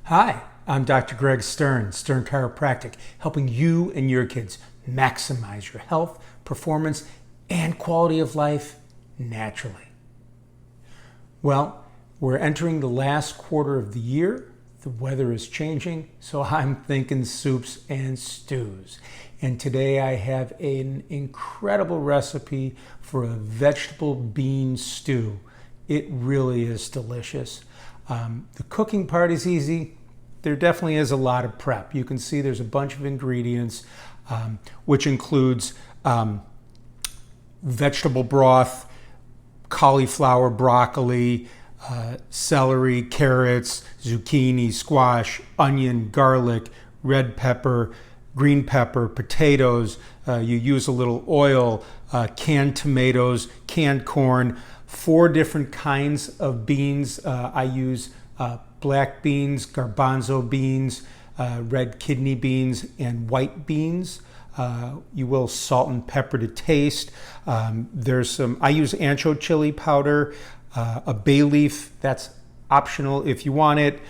Hi, I'm Dr. Greg Stern, Stern Chiropractic, helping you and your kids maximize your health, performance, and quality of life naturally. Well, we're entering the last quarter of the year. The weather is changing, so I'm thinking soups and stews. And today I have an incredible recipe for a vegetable bean stew. It really is delicious. The cooking part is easy. There definitely is a lot of prep. You can see there's a bunch of ingredients, which includes vegetable broth, cauliflower, broccoli, celery, carrots, zucchini, squash, onion, garlic, red pepper, green pepper, potatoes. You use a little oil, canned tomatoes, canned corn, 4 different kinds of beans. I use black beans, garbanzo beans, red kidney beans, and white beans. You will salt and pepper to taste. I use ancho chili powder, a bay leaf, that's optional if you want it,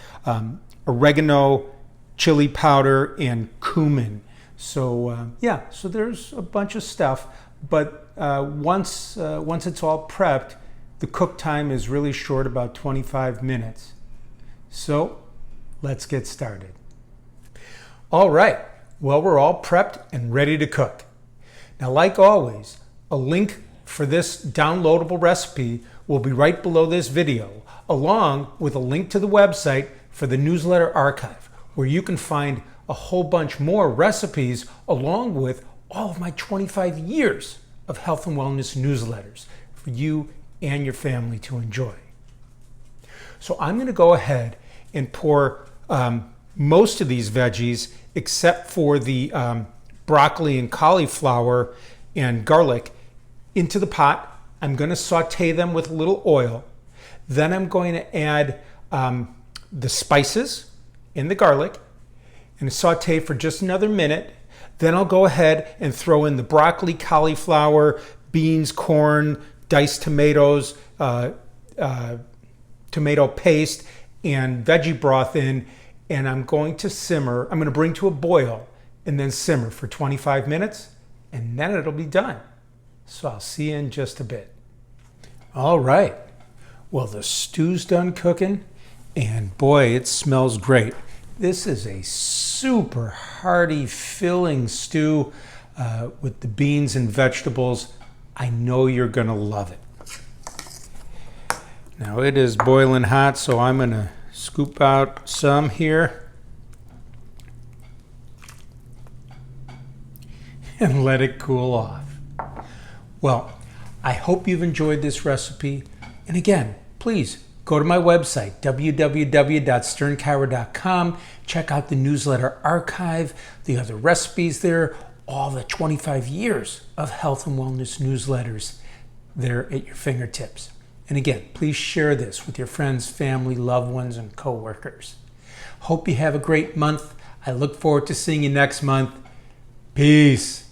oregano, chili powder, and cumin. So so there's a bunch of stuff, but once it's all prepped, the cook time is really short, about 25 minutes. So let's get started. All right, well, we're all prepped and ready to cook. Now, like always, a link for this downloadable recipe will be right below this video, along with a link to the website for the newsletter archive, where you can find a whole bunch more recipes along with all of my 25 years of health and wellness newsletters for you and your family to enjoy. So I'm going to go ahead and pour most of these veggies, except for the broccoli and cauliflower and garlic, into the pot. I'm going to saute them with a little oil. Then I'm going to add the spices and the garlic and saute for just another minute. Then I'll go ahead and throw in the broccoli, cauliflower, beans, corn, diced tomatoes, tomato paste, and veggie broth in, and I'm going to simmer. I'm going to bring to a boil and then simmer for 25 minutes, and then it'll be done. So I'll see you in just a bit. All right. Well, the stew's done cooking, and boy, it smells great. This is a super hearty, filling stew with the beans and vegetables. I know you're going to love it. Now it is boiling hot, so I'm going to scoop out some here and let it cool off. Well, I hope you've enjoyed this recipe. And again, please go to my website, www.sternchiro.com. Check out the newsletter archive, the other recipes there, all the 25 years of health and wellness newsletters there at your fingertips. And again, please share this with your friends, family, loved ones, and coworkers. Hope you have a great month. I look forward to seeing you next month. Peace.